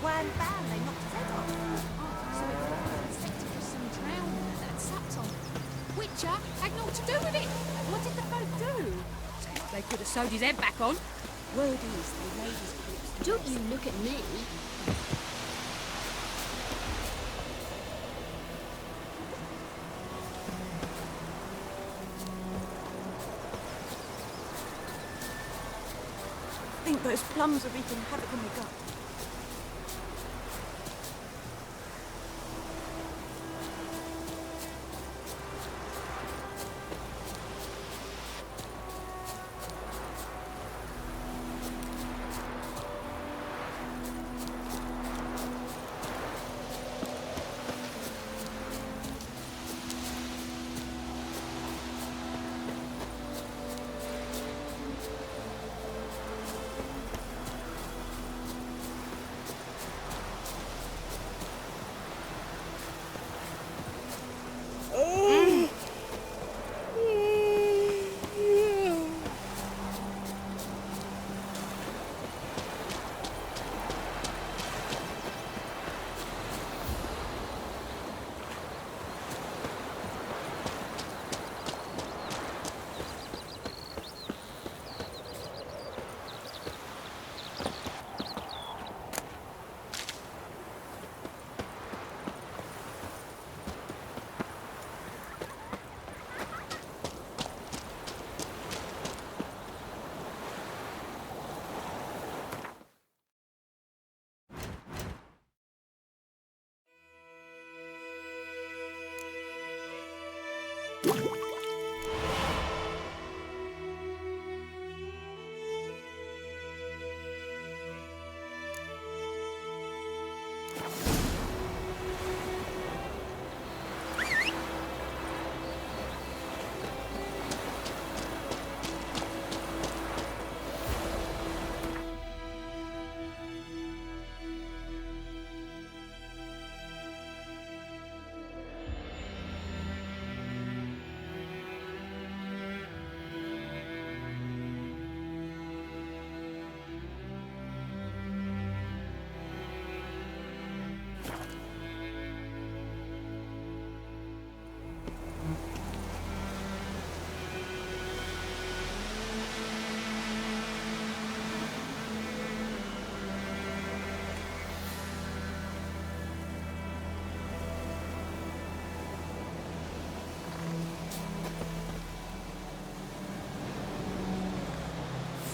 Wham bam, they knocked his head off. Oh, so it was infected with some drowning that had supped on. Witcher had naught to do with it. What did the folk do? They could have sewed his head back on. Word is, they laid his corpse. Don't you look at me. I think those plums are wreaking havoc on my gut.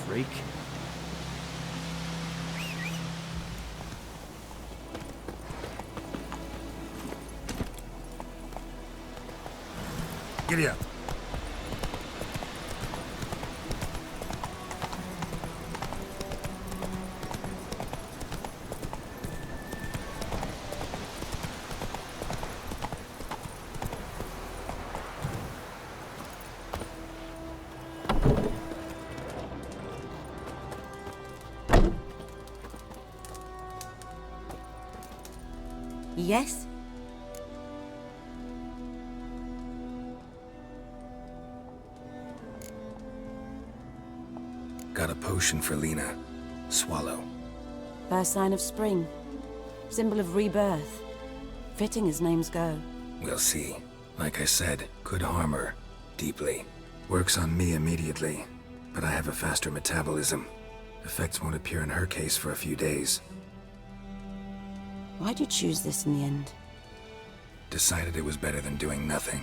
Freak. Giddy up. Yes? Got a potion for Lena. Swallow. First sign of spring. Symbol of rebirth. Fitting as names go. We'll see. Like I said, could harm her. Deeply. Works on me immediately, but I have a faster metabolism. Effects won't appear in her case for a few days. Why'd you choose this in the end? Decided it was better than doing nothing.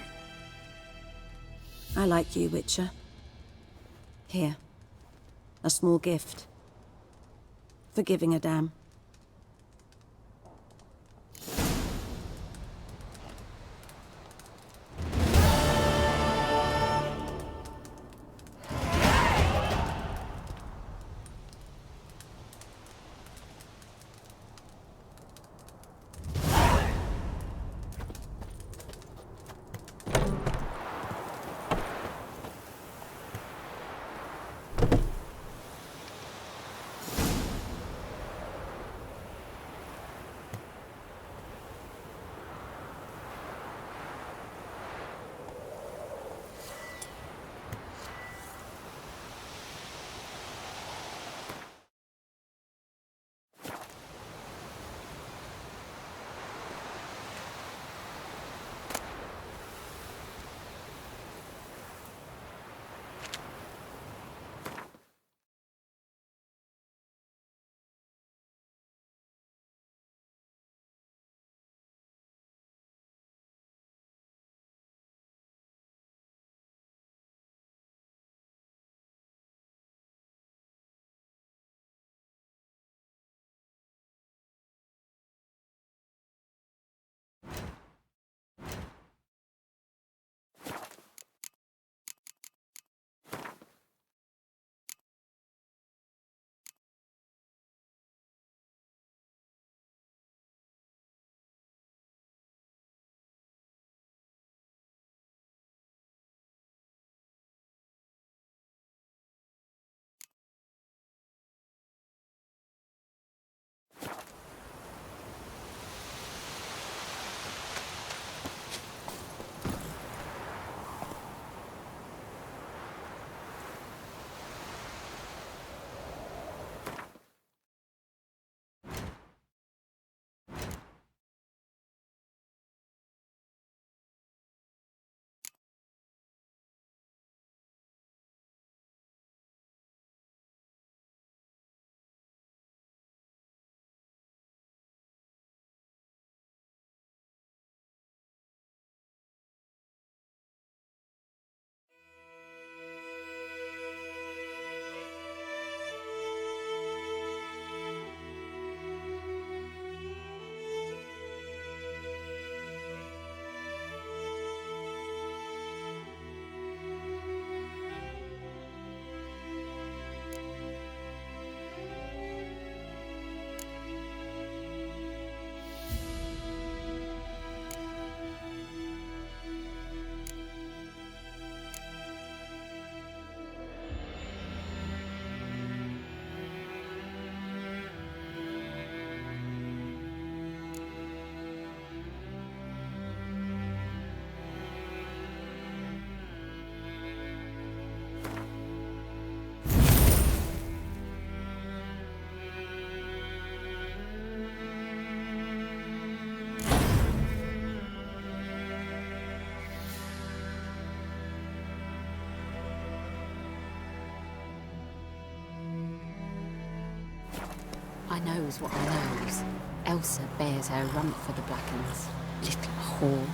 I like you, Witcher. Here. A small gift. For giving a damn. knows what I knows. Elsa bears her rump for the Blackens. Little whore.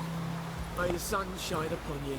May the sun shine upon you.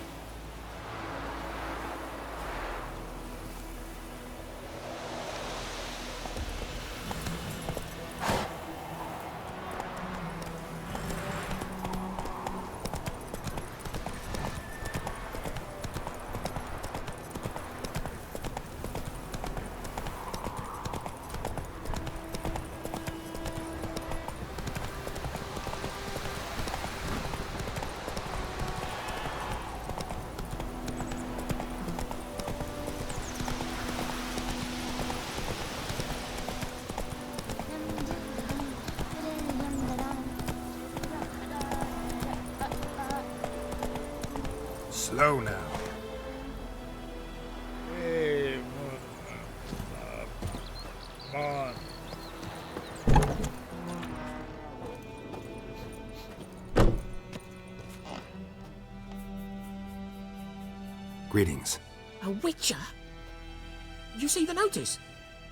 Slow now. Hey, come on. Greetings. A witcher? You see the notice?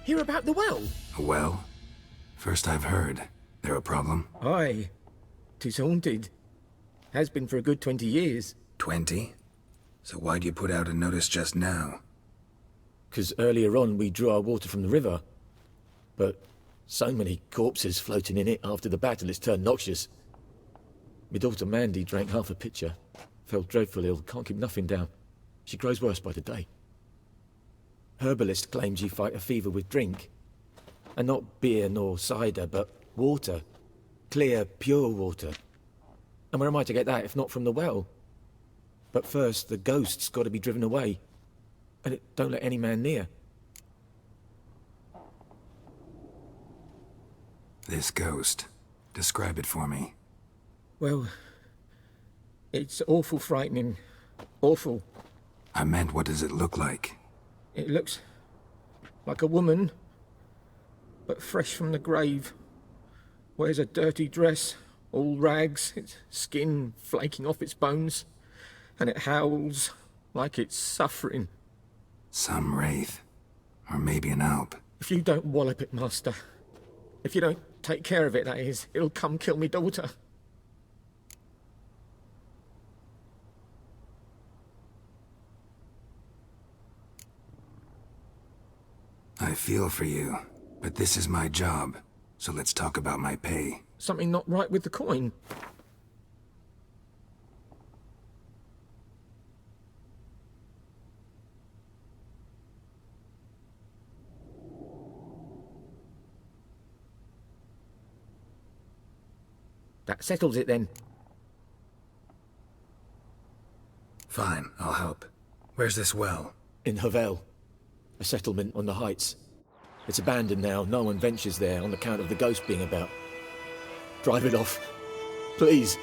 Hear about the well? A well? First I've heard. There a problem? Aye. 'Tis haunted. Has been for a good 20 years. 20? So why'd you put out a notice just now? 'Cause earlier on we drew our water from the river. But so many corpses floating in it after the battle it's turned noxious. My daughter Mandy drank half a pitcher. Fell dreadful ill, can't keep nothing down. She grows worse by the day. Herbalist claims you fight a fever with drink. And not beer nor cider, but water. Clear, pure water. And where am I to get that if not from the well? But first, the ghost's got to be driven away. And it don't let any man near. This ghost. Describe it for me. Well, it's awful frightening. Awful. I meant, what does it look like? It looks like a woman, but fresh from the grave. Wears a dirty dress, all rags, its skin flaking off its bones, and it howls like it's suffering. Some wraith. Or maybe an alp. If you don't wallop it, Master, if you don't take care of it, that is, it'll come kill me daughter. I feel for you, but this is my job, so let's talk about my pay. Something not right with the coin. That settles it then. Fine, I'll help. Where's this well? In Havel, a settlement on the heights. It's abandoned now, no one ventures there on account of the ghost being about. Drive it off, please.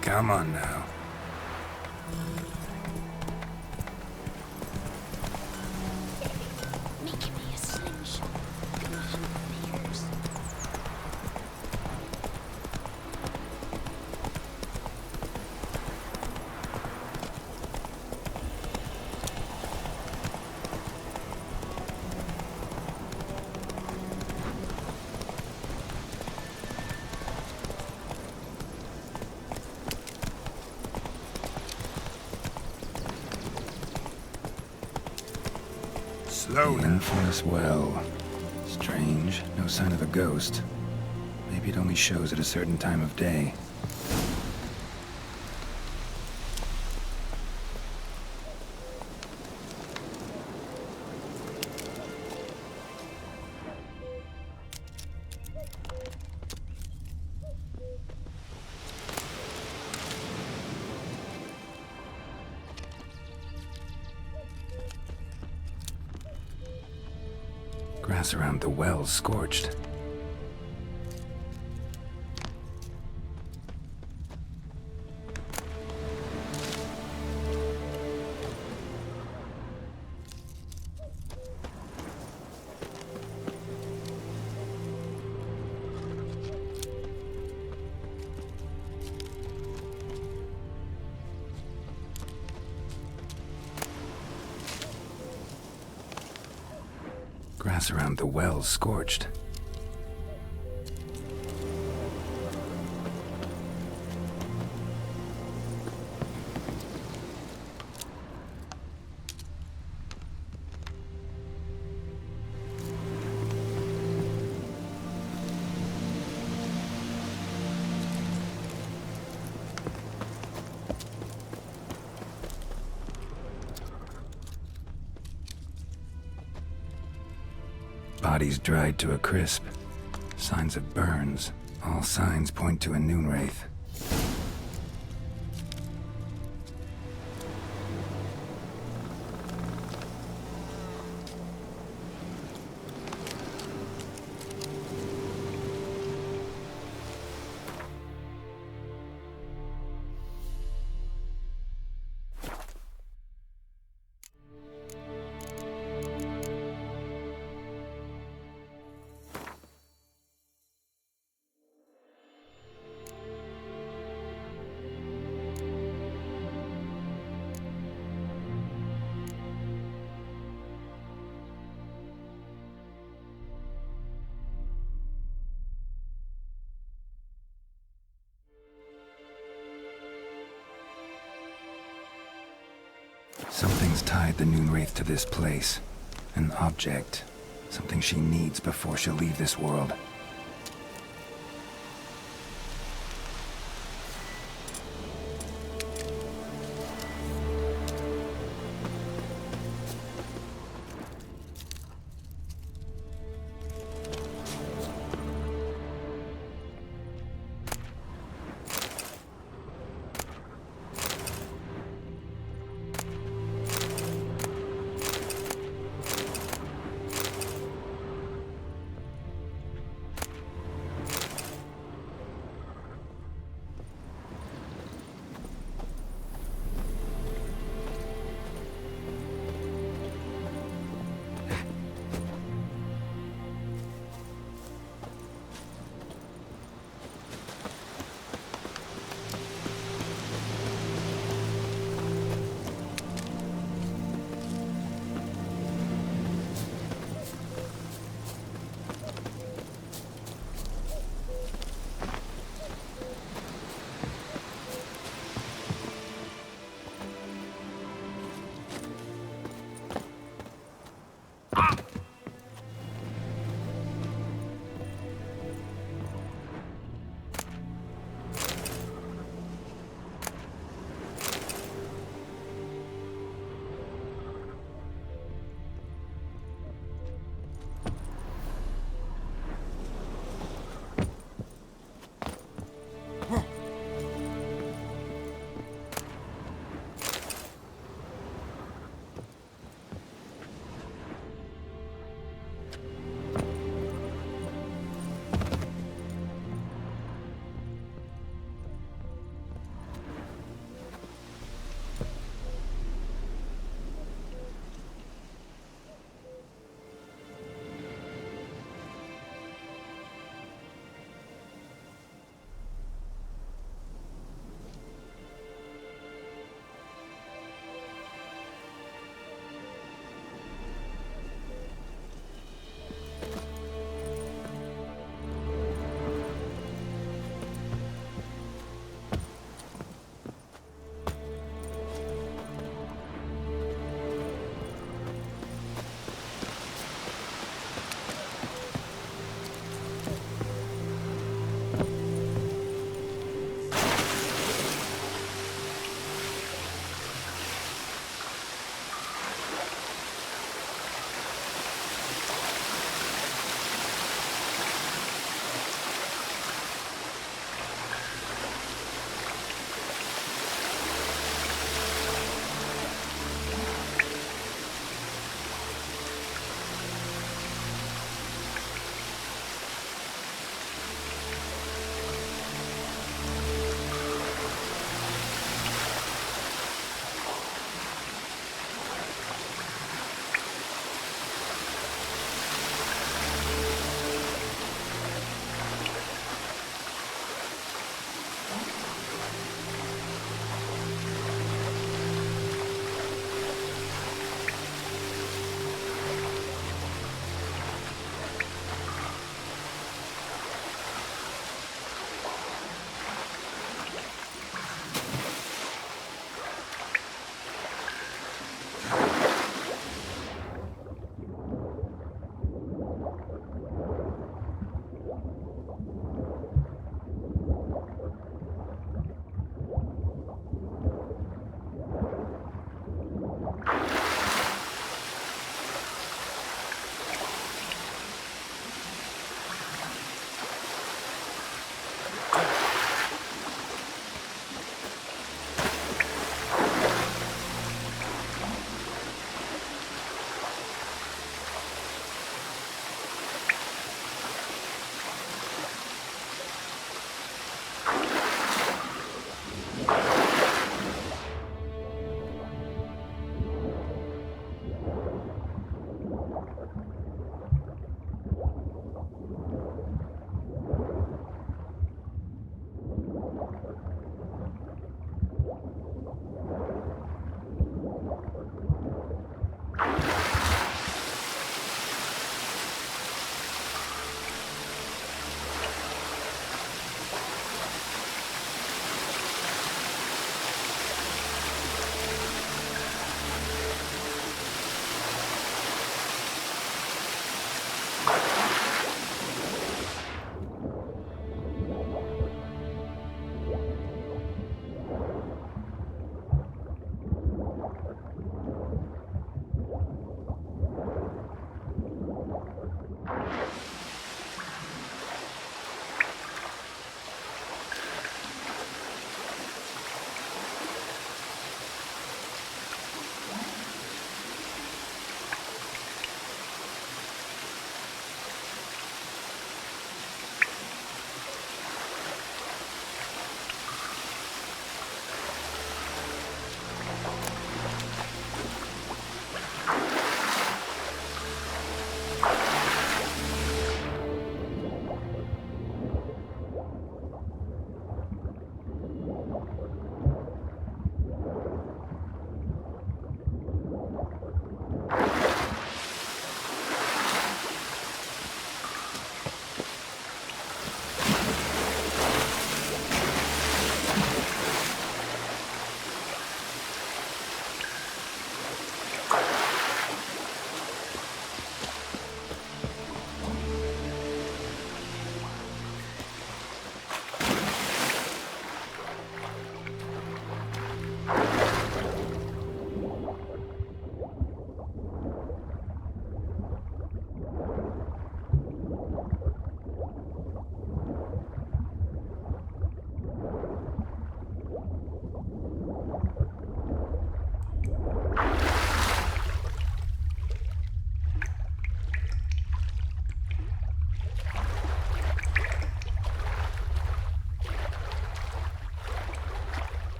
Come on now. Make me a slingshot. Gonna hunt bears. Slow now. Infamous well. Strange, no sign of a ghost. Maybe it only shows at a certain time of day. Grass around the well's scorched. Grass around the well's scorched. Bodies dried to a crisp. Signs of burns. All signs point to a noon wraith. Something's tied the noon wraith to this place. An object. Something she needs before she'll leave this world.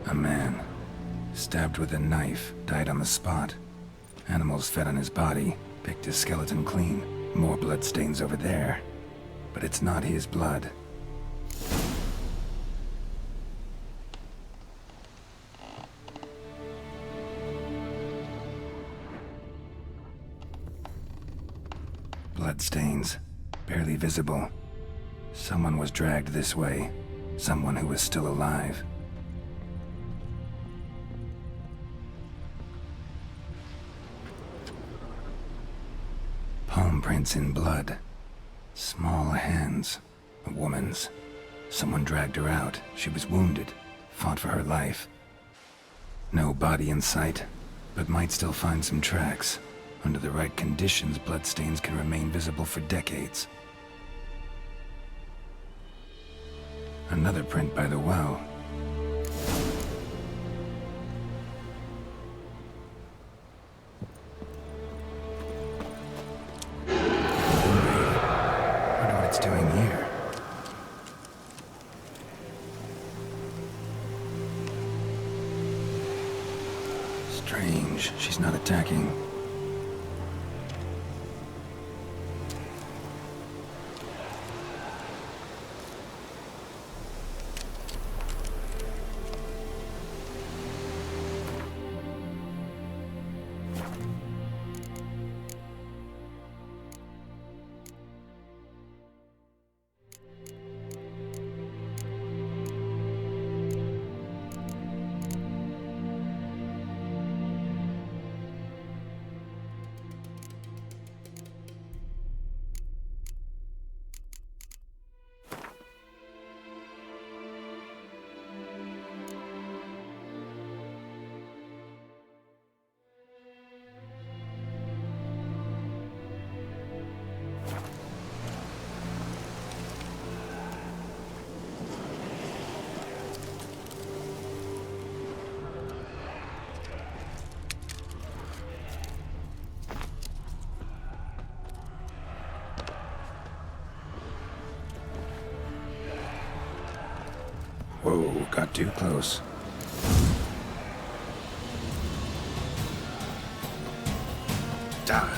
A man. Stabbed with a knife, died on the spot. Animals fed on his body, picked his skeleton clean. More bloodstains over there. But it's not his blood. Bloodstains. Barely visible. Someone was dragged this way. Someone who was still alive. Palm prints in blood. Small hands. A woman's. Someone dragged her out. She was wounded. Fought for her life. No body in sight, but might still find some tracks. Under the right conditions, bloodstains can remain visible for decades. Another print by the well. Wonder what it's doing here. Strange, she's not attacking. Whoa, got too close. Die.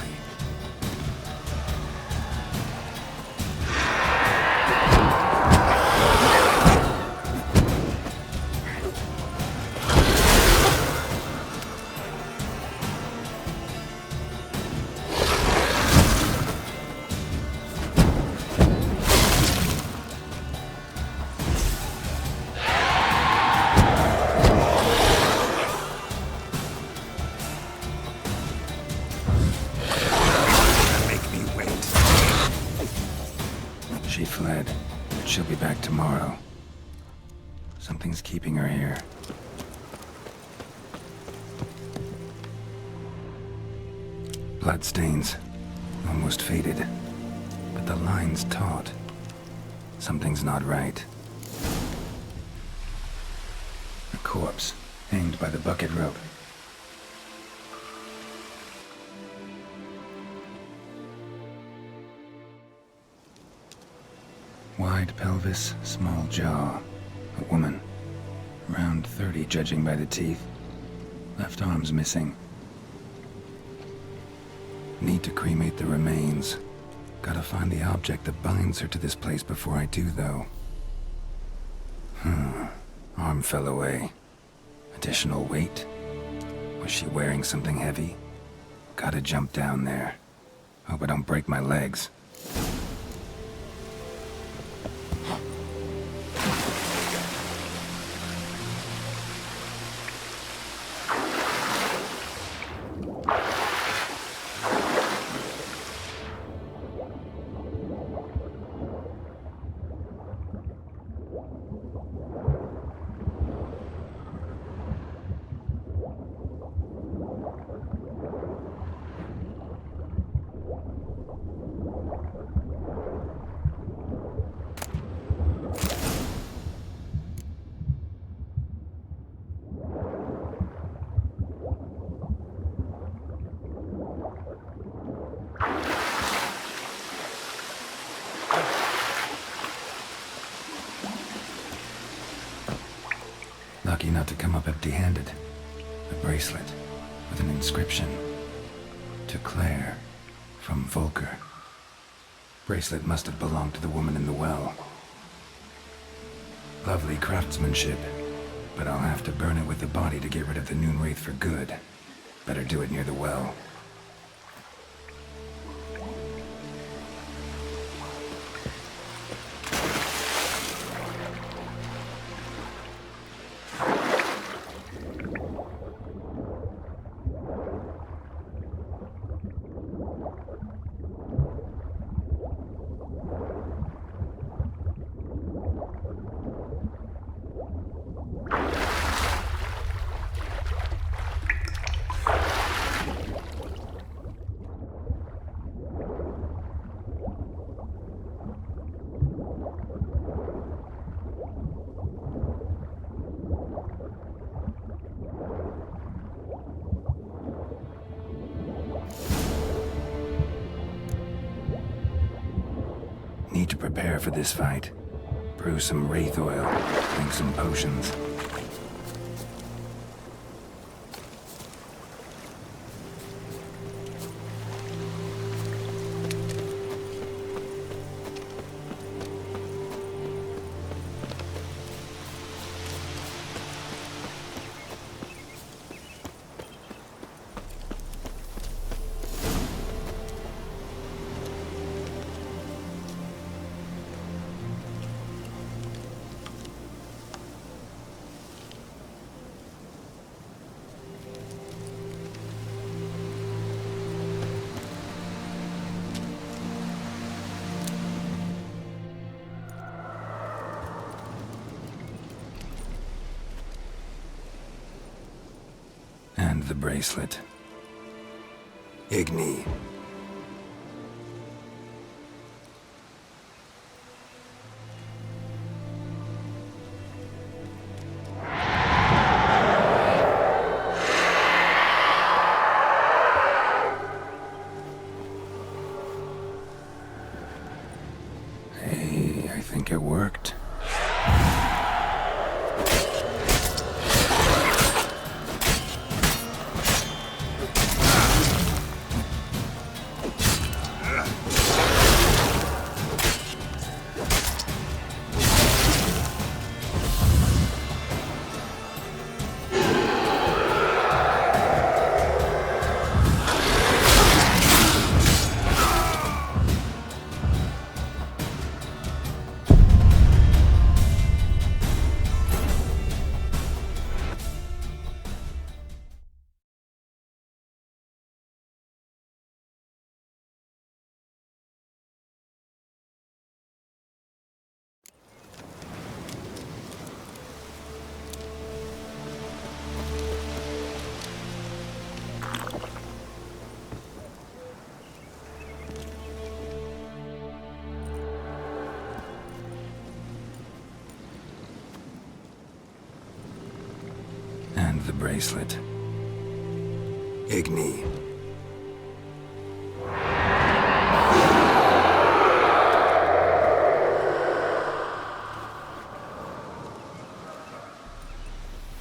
She fled, but she'll be back tomorrow. Something's keeping her here. Bloodstains. Almost faded. But the line's taut. Something's not right. A corpse, hanged by the bucket rope. Wide pelvis, small jaw. A woman. Around 30, judging by the teeth. Left arm's missing. Need to cremate the remains. Gotta find the object that binds her to this place before I do, though. Arm fell away. Additional weight? Was she wearing something heavy? Gotta jump down there. Hope I don't break my legs. not to come up empty-handed. A bracelet with an inscription. To Claire, from Volker. Bracelet must have belonged to the woman in the well. Lovely craftsmanship, but I'll have to burn it with the body to get rid of the Noon Wraith for good. Better do it near the well. Need to prepare for this fight. Brew some wraith oil, drink some potions. And the bracelet. Igni. Hey, I think it worked. And the bracelet. Igni.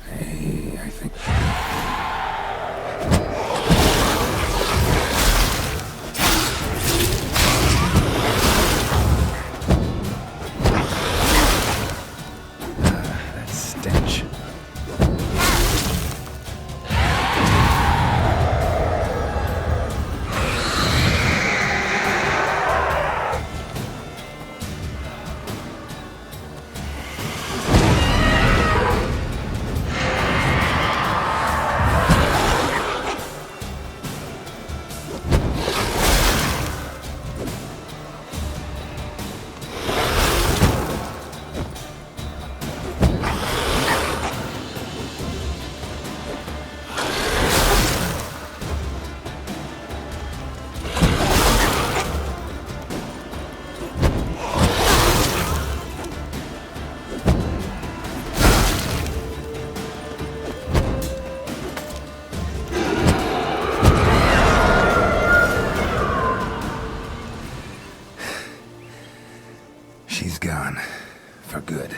Hey, I think... that stench. She's gone. For good.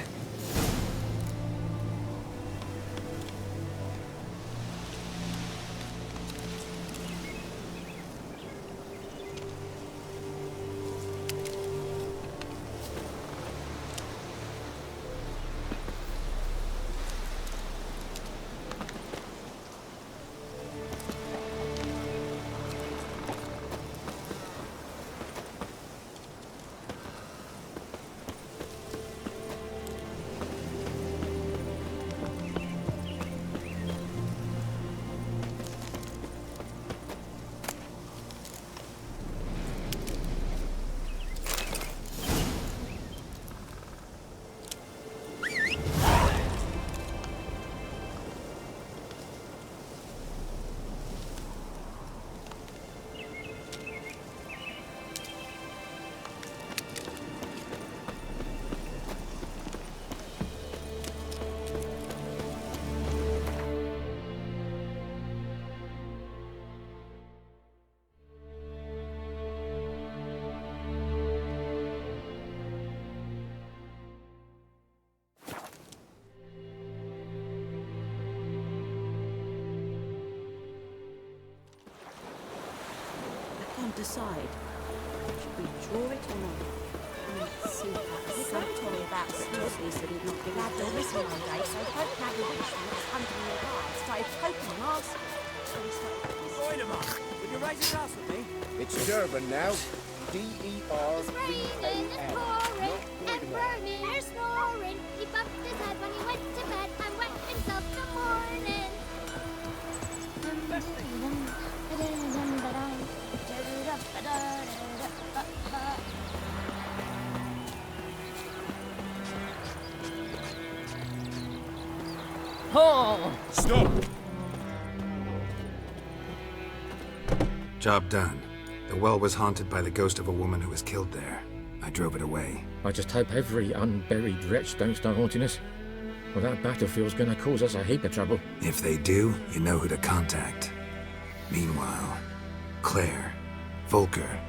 decide? Should we draw it or not? See that. You don't tell me about Snoopy, so he'd not be glad to listen one day, so don't have a wish when it's under your eyes. Started poking Mars. Would you raise a glass with me? It's Durban now. It's D-E-R-B-A-N. raining and pouring and burning or snoring. He bumped his head when he went to bed and wet himself till morning. Stop! Job done. The well was haunted by the ghost of a woman who was killed there. I drove it away. I just hope every unburied wretch don't start haunting us. Well, that battlefield's gonna cause us a heap of trouble. If they do, you know who to contact. Meanwhile, Claire, Volker,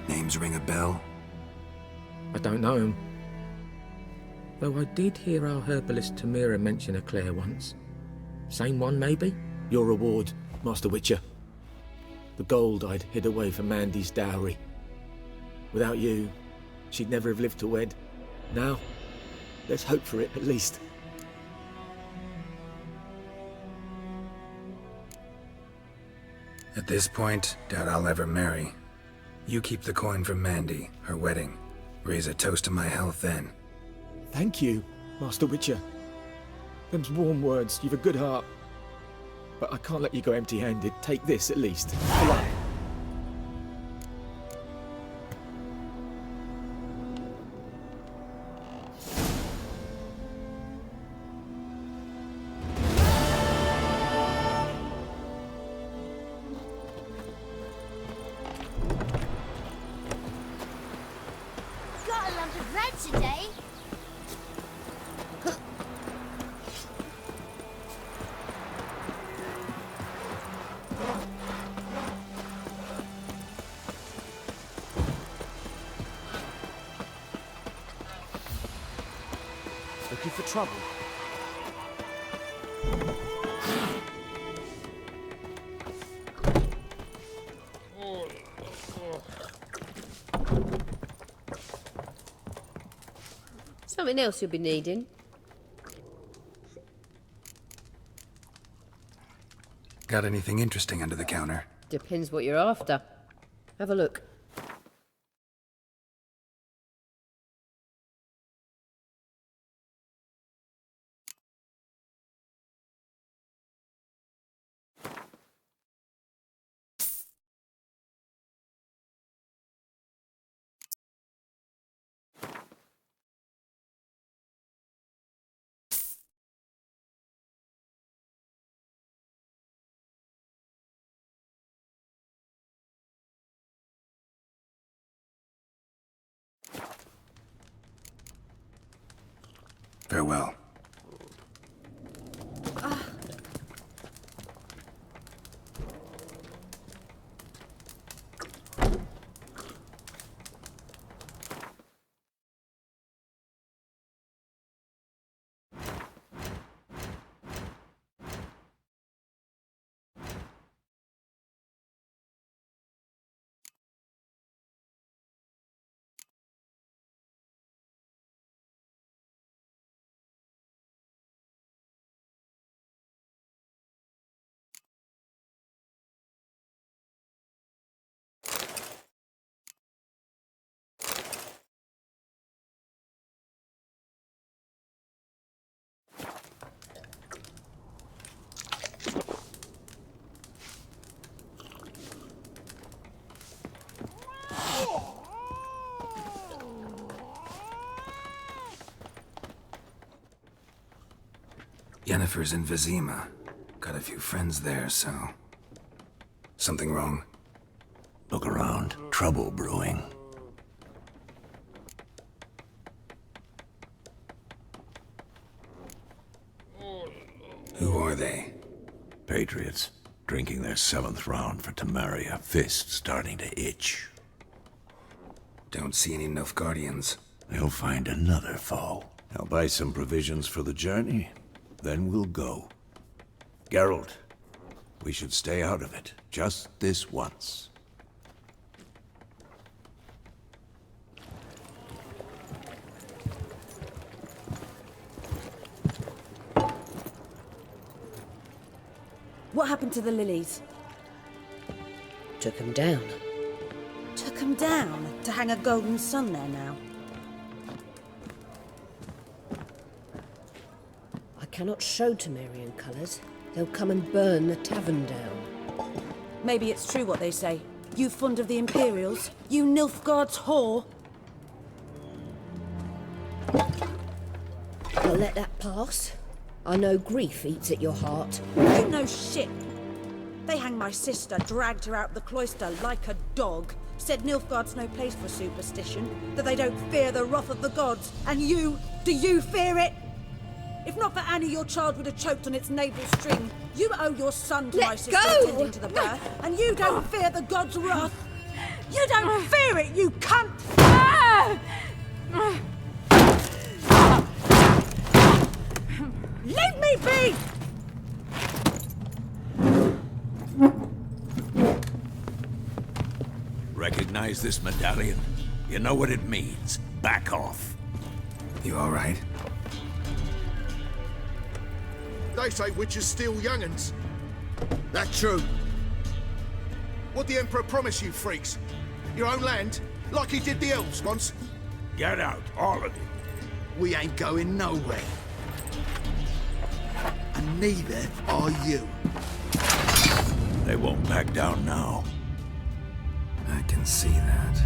names ring a bell? I don't know him. Though I did hear our herbalist Tamira mention a Claire once. Same one, maybe? Your reward, Master Witcher. The gold I'd hid away for Mandy's dowry. Without you, she'd never have lived to wed. Now, let's hope for it, at least. At this point, doubt I'll ever marry. You keep the coin from Mandy, her wedding. Raise a toast to my health then. Thank you, Master Witcher. Them's warm words, you've a good heart. But I can't let you go empty-handed. Take this, at least. Good luck. Got a lump of bread today. Looking for trouble? Something else you'll be needing. Got anything interesting under the counter? Depends what you're after. Have a look. Farewell. Yennefer's in Vizima. Got a few friends there, so... Something wrong? Look around. Trouble brewing. Who are they? Patriots. Drinking their 7th round for Temeria. Fist starting to itch. Don't see any Nilfgaardians. They'll find another foe. I'll buy some provisions for the journey. Then we'll go. Geralt, we should stay out of it. Just this once. What happened to the lilies? Took 'em down. Took 'em down to hang a golden sun there now. I cannot show Temerian colours. They'll come and burn the tavern down. Maybe it's true what they say. You fond of the Imperials? You Nilfgaard's whore? I'll let that pass. I know grief eats at your heart. You know shit. They hanged my sister, dragged her out of the cloister like a dog. Said Nilfgaard's no place for superstition, that they don't fear the wrath of the gods. And you, do you fear it? If not for Annie, your child would have choked on its navel string. You owe your son to my sister attending to the birth, and you don't fear the gods' wrath. You don't fear it, you cunt! Leave me be! Recognize this medallion? You know what it means. Back off. You all right? They say witches steal young'uns. That true. What'd the Emperor promise you, freaks? Your own land? Like he did the elves once? Get out, all of you. We ain't going nowhere. And neither are you. They won't back down now. I can see that.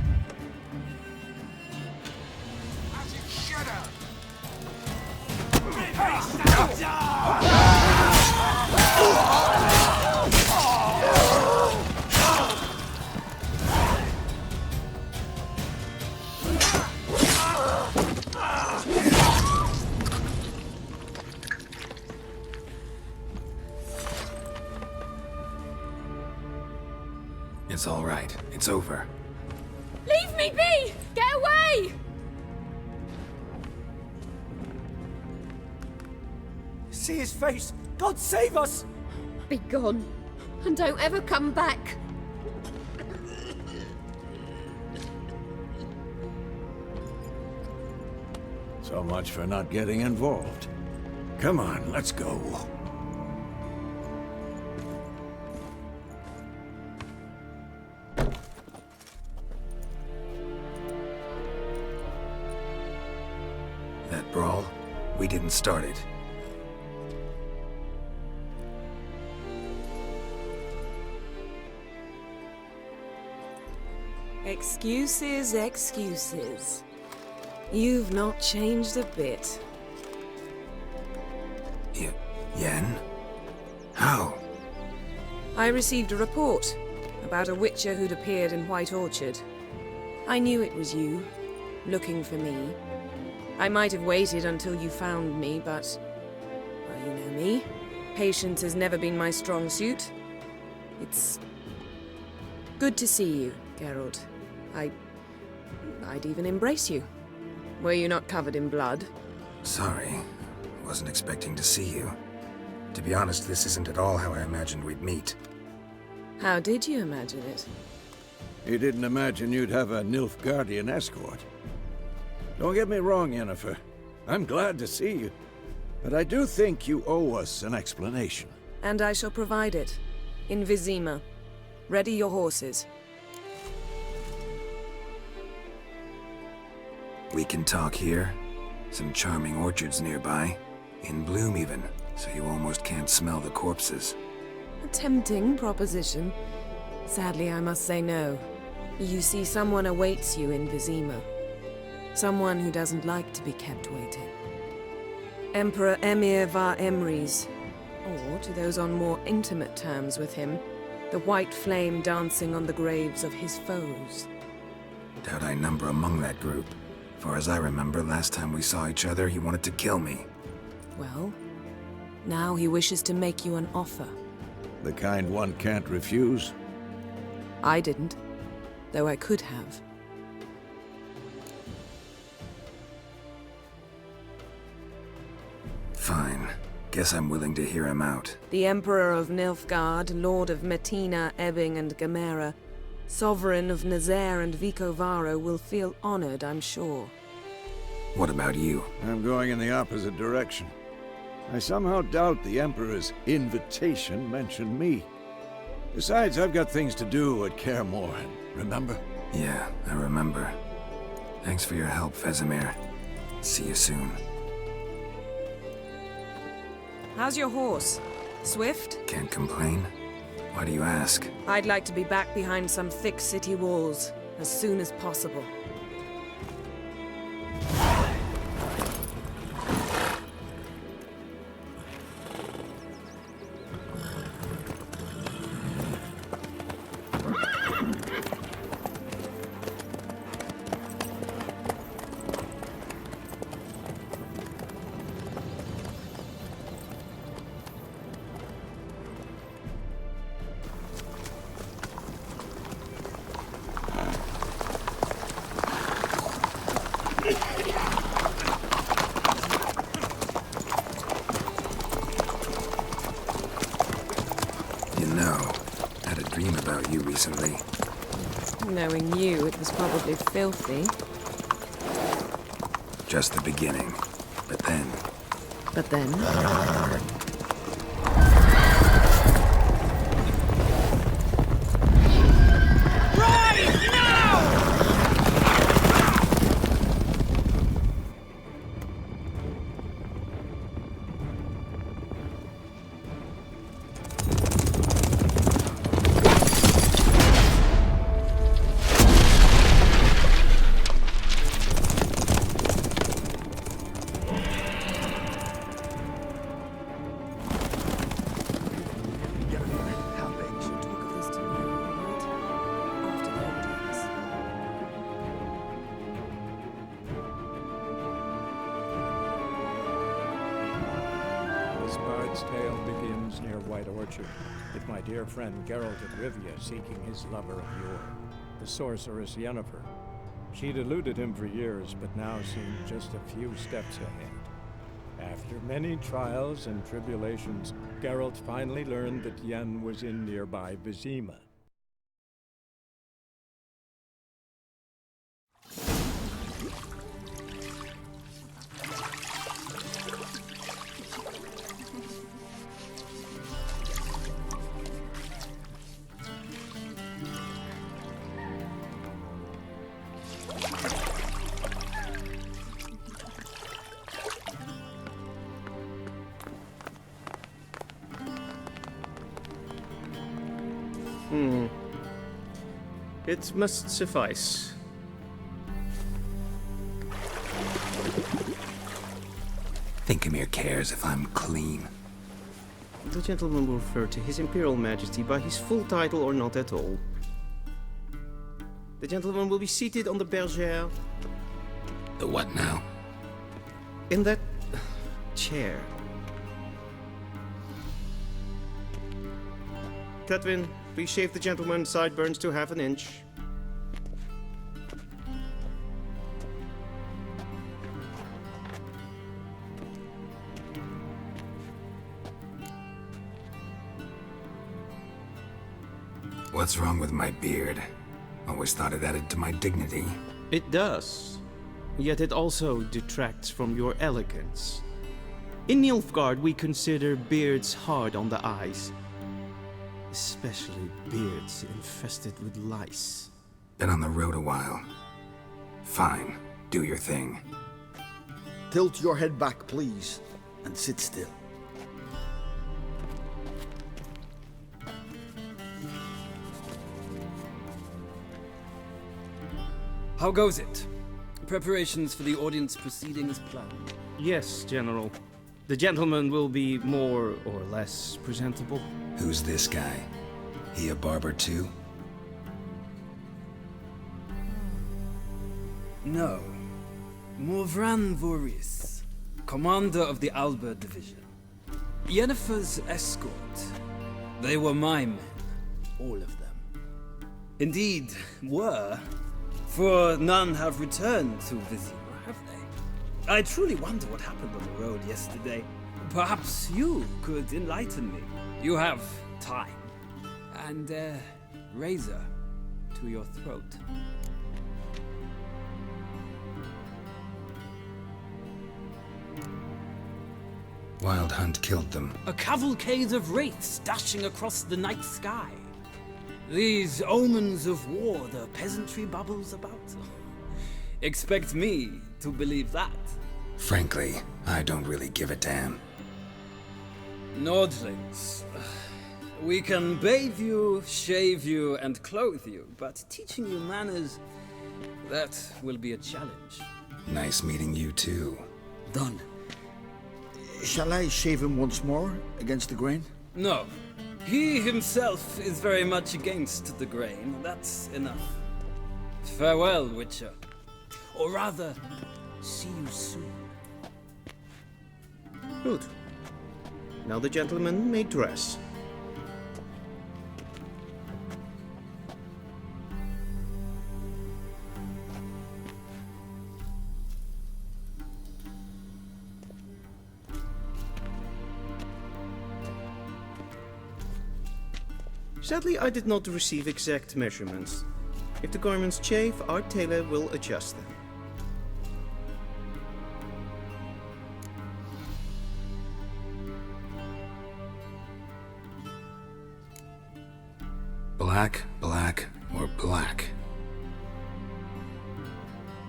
It's all right. It's over. Leave me be! Get away! See his face! God save us! Be gone. And don't ever come back. So much for not getting involved. Come on, let's go. That brawl, we didn't start it. Excuses, excuses. You've not changed a bit. Yen? How? I received a report about a witcher who'd appeared in White Orchard. I knew it was you, looking for me. I might have waited until you found me, but... well, you know me. Patience has never been my strong suit. It's... good to see you, Geralt. I'd even embrace you. Were you not covered in blood? Sorry. Wasn't expecting to see you. To be honest, this isn't at all how I imagined we'd meet. How did you imagine it? You didn't imagine you'd have a Nilfgaardian escort. Don't get me wrong, Yennefer. I'm glad to see you. But I do think you owe us an explanation. And I shall provide it. In Vizima. Ready your horses. We can talk here. Some charming orchards nearby. In bloom even, so you almost can't smell the corpses. A tempting proposition. Sadly, I must say no. You see, someone awaits you in Vizima. Someone who doesn't like to be kept waiting. Emperor Emir var Emrys. Or, to those on more intimate terms with him, the white flame dancing on the graves of his foes. Doubt I number among that group. Far as I remember, last time we saw each other, he wanted to kill me. Well, now he wishes to make you an offer. The kind one can't refuse? I didn't, though I could have. Fine. Guess I'm willing to hear him out. The Emperor of Nilfgaard, Lord of Metina, Ebbing and Gamera, Sovereign of Nazaire and Vicovaro will feel honored, I'm sure. What about you? I'm going in the opposite direction. I somehow doubt the Emperor's invitation mentioned me. Besides, I've got things to do at Kaer Morhen, remember? Yeah, I remember. Thanks for your help, Vesemir. See you soon. How's your horse? Swift? Can't complain. Why do you ask? I'd like to be back behind some thick city walls as soon as possible. Recently. Knowing you, it was probably filthy. Just the beginning. But then... But then? With my dear friend Geralt of Rivia seeking his lover of yore, the sorceress Yennefer. She'd eluded him for years, but now seemed just a few steps ahead. After many trials and tribulations, Geralt finally learned that Yen was in nearby Vizima. It must suffice. Thinkamir cares if I'm clean. The gentleman will refer to His Imperial Majesty by his full title or not at all. The gentleman will be seated on the bergère. The what now? In that chair. Cletwin, please shave the gentleman's sideburns to half an inch. What's wrong with my beard? Always thought it added to my dignity. It does. Yet it also detracts from your elegance. In Nilfgaard, we consider beards hard on the eyes. Especially beards infested with lice. Been on the road a while. Fine, do your thing. Tilt your head back, please, and sit still. How goes it? Preparations for the audience proceeding as planned? Yes, General. The gentleman will be more or less presentable. Who's this guy? He a barber too? No. Morvran Voorhis, commander of the Alba Division. Yennefer's escort. They were my men, all of them. Indeed, were, for none have returned to Vizima, have they? I truly wonder what happened on the road yesterday. Perhaps you could enlighten me. You have time. And a razor to your throat. Wild hunt killed them. A cavalcade of wraiths dashing across the night sky. These omens of war the peasantry bubbles about. Expect me to believe that. Frankly, I don't really give a damn. Nordlings. We can bathe you, shave you, and clothe you, but teaching you manners, that will be a challenge. Nice meeting you too. Done. Shall I shave him once more, against the grain? No. He himself is very much against the grain. That's enough. Farewell, Witcher. Or rather, see you soon. Good. Now the gentleman may dress. Sadly, I did not receive exact measurements. If the garments chafe, our tailor will adjust them. Black, black, or black?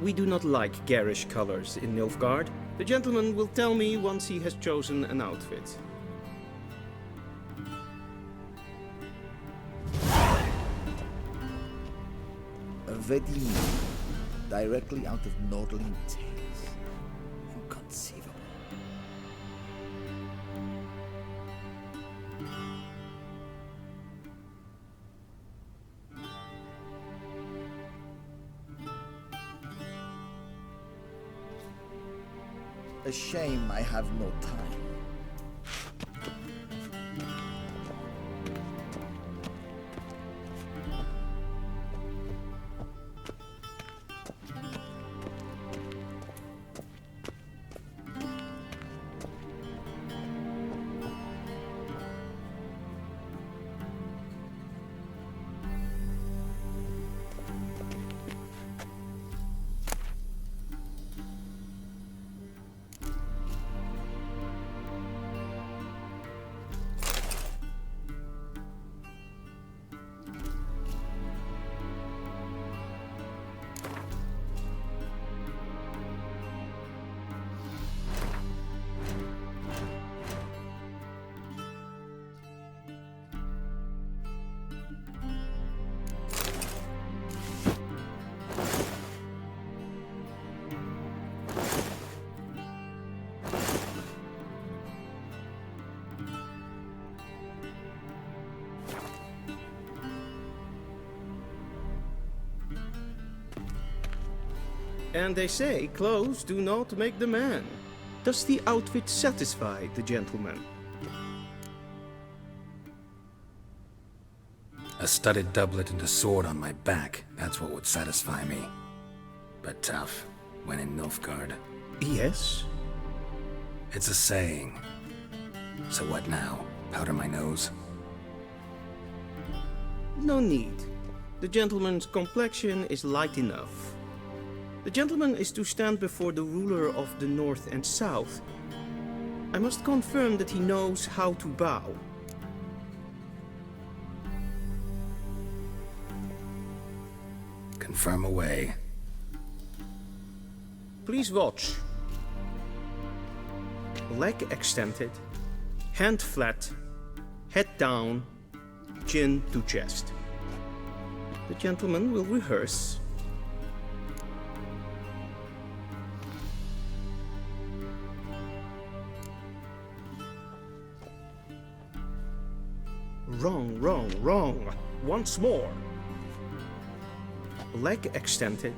We do not like garish colors in Nilfgaard. The gentleman will tell me once he has chosen an outfit. A Vedin, directly out of Nordling tales. Inconceivable. A shame I have no time. And they say clothes do not make the man. Does the outfit satisfy the gentleman? A studded doublet and a sword on my back, that's what would satisfy me. But tough, when in Nilfgaard. Yes? It's a saying. So what now? Powder my nose? No need. The gentleman's complexion is light enough. The gentleman is to stand before the ruler of the North and South. I must confirm that he knows how to bow. Confirm away. Please watch. Leg extended, hand flat, head down, chin to chest. The gentleman will rehearse. Wrong, wrong, wrong. Once more. Leg extended,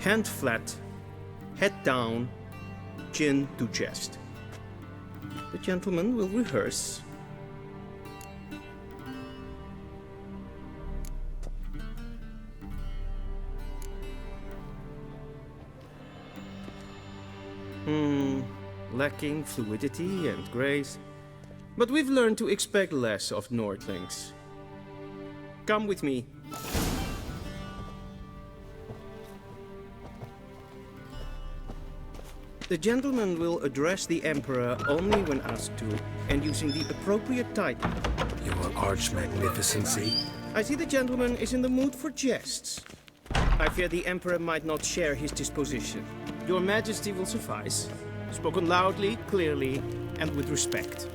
hand flat, head down, chin to chest. The gentleman will rehearse. Lacking fluidity and grace. But we've learned to expect less of Nordlings. Come with me. The gentleman will address the Emperor only when asked to, and using the appropriate title. Your Arch-Magnificency? I see the gentleman is in the mood for jests. I fear the Emperor might not share his disposition. Your Majesty will suffice. Spoken loudly, clearly, and with respect.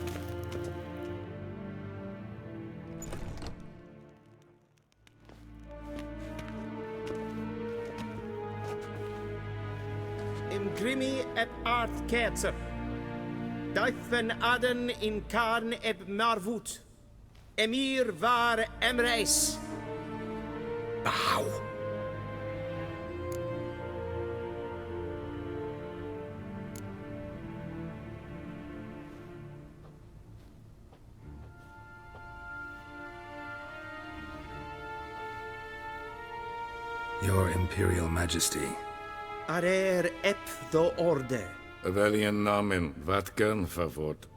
Imgrimi et art ketzer. Duifen aden in karn eb marvut. Emir var emreis. Bow. Your Imperial Majesty. Arer ep do orde. Weljen namen, wat kan favort?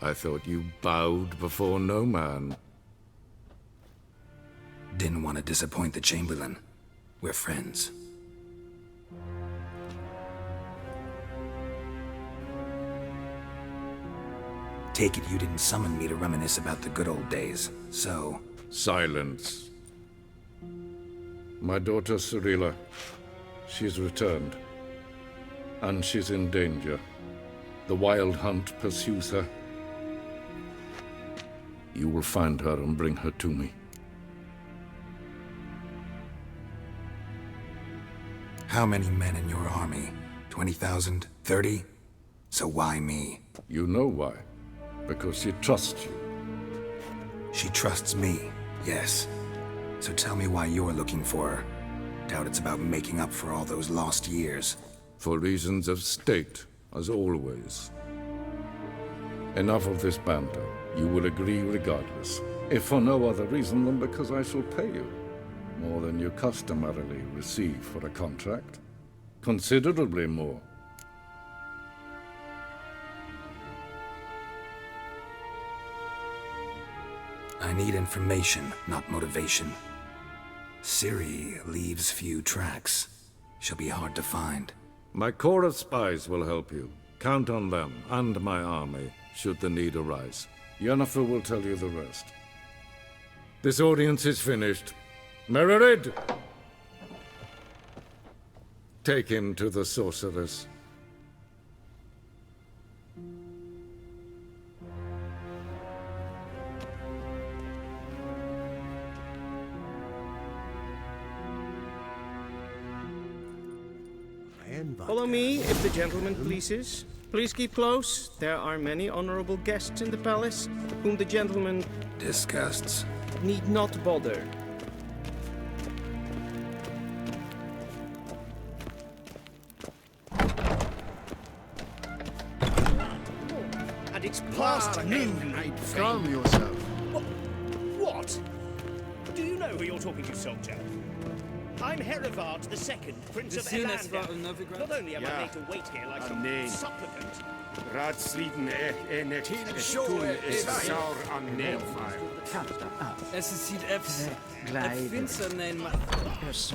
I thought you bowed before no man. Didn't want to disappoint the Chamberlain. We're friends. Take it you didn't summon me to reminisce about the good old days, so... Silence. My daughter Cyrilla, she's returned. And she's in danger. The Wild Hunt pursues her. You will find her and bring her to me. How many men in your army? 20,000? 30? So why me? You know why. Because she trusts you. She trusts me, yes. So tell me why you're looking for her. Doubt it's about making up for all those lost years. For reasons of state, as always. Enough of this banter. You will agree regardless. If for no other reason than because I shall pay you. More than you customarily receive for a contract. Considerably more. I need information, not motivation. Ciri leaves few tracks. She'll be hard to find. My corps of spies will help you. Count on them and my army, should the need arise. Yennefer will tell you the rest. This audience is finished. Mererid! Take him to the sorceress. Follow me, if the gentleman pleases. Please keep close. There are many honorable guests in the palace, whom the gentleman... disgusts. ...need not bother. And it's past noon. Calm yourself. What? Do you know who you're talking to, soldier? I'm Herivard II, Prince of Elandel. Not only am I made to wait here like some supplicant. Raadsliden enig tun is saur an neervaar. Es is hier efs. Het vindt er een maar. Is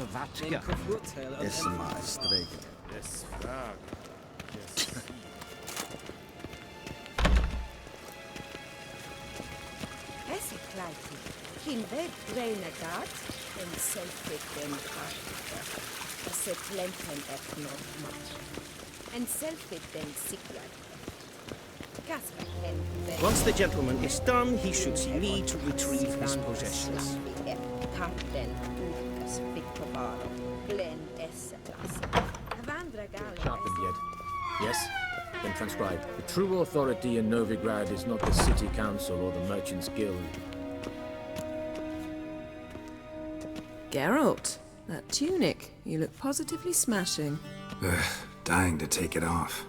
maar streken. Is vraag. Esse kleiti. Kin ved greina gat. En selfie den hartita. Esse plempen et not much. En selfie den siklar. Once the gentleman is done, he should see me to retrieve his possessions. Sharpened yet? Yes? Then transcribe. The true authority in Novigrad is not the city council or the merchants' guild. Geralt, that tunic. You look positively smashing. Dying to take it off.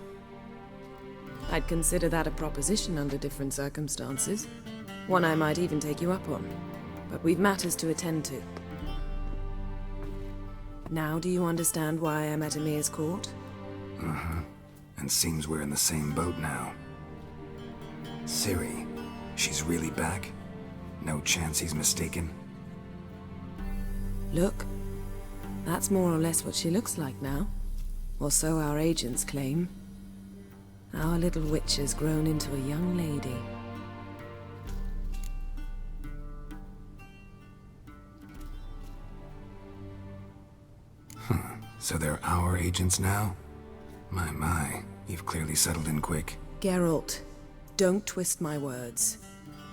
I'd consider that a proposition under different circumstances. One I might even take you up on. But we've matters to attend to. Now do you understand why I'm at Emir's court? Uh-huh. And seems we're in the same boat now. Ciri. She's really back? No chance he's mistaken? Look. That's more or less what she looks like now. Or so our agents claim. Our little witch has grown into a young lady. So they're our agents now? My, you've clearly settled in quick. Geralt, don't twist my words.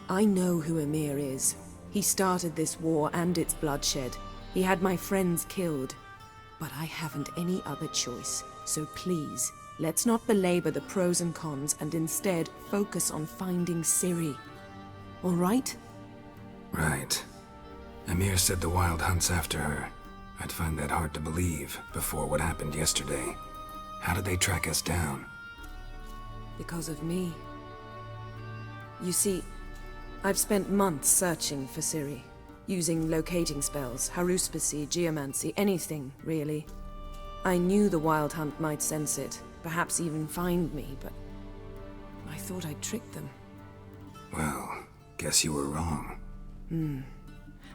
I know who Emir is. He started this war and its bloodshed. He had my friends killed. But I haven't any other choice. So please, let's not belabor the pros and cons and instead focus on finding Ciri. All right? Right. Emir said the Wild Hunt's after her. I'd find that hard to believe before what happened yesterday. How did they track us down? Because of me. You see, I've spent months searching for Ciri. Using locating spells, haruspicy, geomancy, anything, really. I knew the Wild Hunt might sense it, perhaps even find me, but I thought I'd tricked them. Well, guess you were wrong.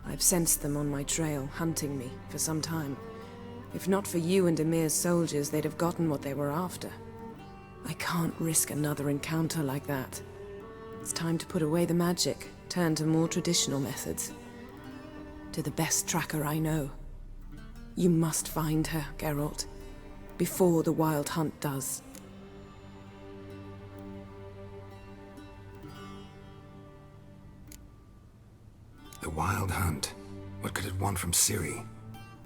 I've sensed them on my trail, hunting me, for some time. If not for you and Emir's soldiers, they'd have gotten what they were after. I can't risk another encounter like that. It's time to put away the magic, turn to more traditional methods. To the best tracker I know. You must find her, Geralt, before the Wild Hunt does. The Wild Hunt? What could it want from Ciri?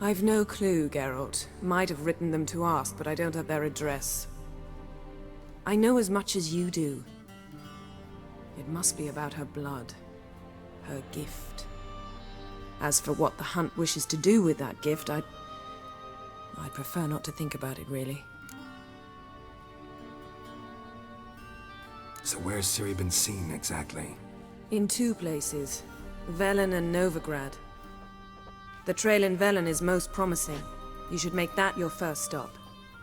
I've no clue, Geralt. Might have written them to ask, but I don't have their address. I know as much as you do. It must be about her blood. Her gift. As for what the Hunt wishes to do with that gift, I'd prefer not to think about it, really. So where's Ciri been seen, exactly? In two places. Velen and Novigrad. The trail in Velen is most promising. You should make that your first stop.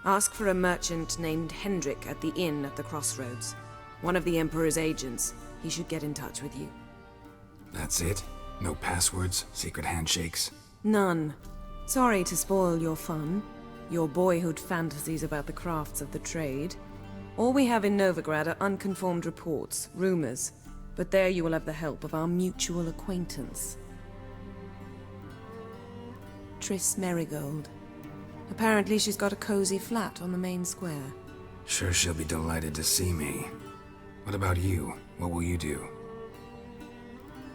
Ask for a merchant named Hendrik at the inn at the crossroads. One of the Emperor's agents. He should get in touch with you. That's it? No passwords, secret handshakes? None. Sorry to spoil your fun. Your boyhood fantasies about the crafts of the trade. All we have in Novigrad are unconfirmed reports, rumors. But there you will have the help of our mutual acquaintance. Triss Merigold. Apparently she's got a cozy flat on the main square. Sure she'll be delighted to see me. What about you? What will you do?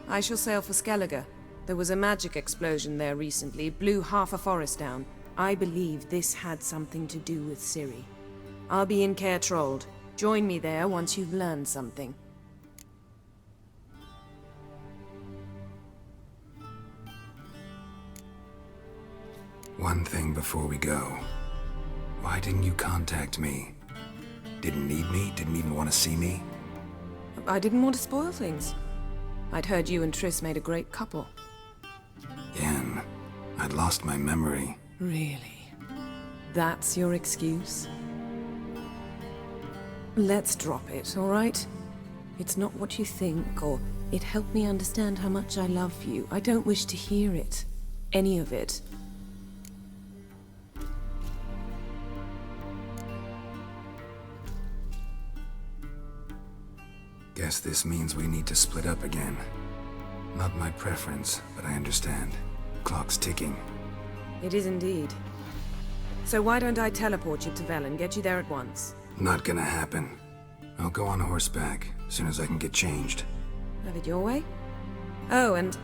I shall sail for Skellige. There was a magic explosion there recently, blew half a forest down. I believe this had something to do with Ciri. I'll be in Caer Trold. Join me there once you've learned something. One thing before we go. Why didn't you contact me? Didn't need me? Didn't even want to see me? I didn't want to spoil things. I'd heard you and Triss made a great couple. Yen, I'd lost my memory. Really? That's your excuse? Let's drop it, all right? It's not what you think, or it helped me understand how much I love you. I don't wish to hear it. Any of it. Guess this means we need to split up again. Not my preference, but I understand. Clock's ticking. It is indeed. So why don't I teleport you to Velen, get you there at once? Not gonna happen. I'll go on horseback, as soon as I can get changed. Have it your way? Oh, and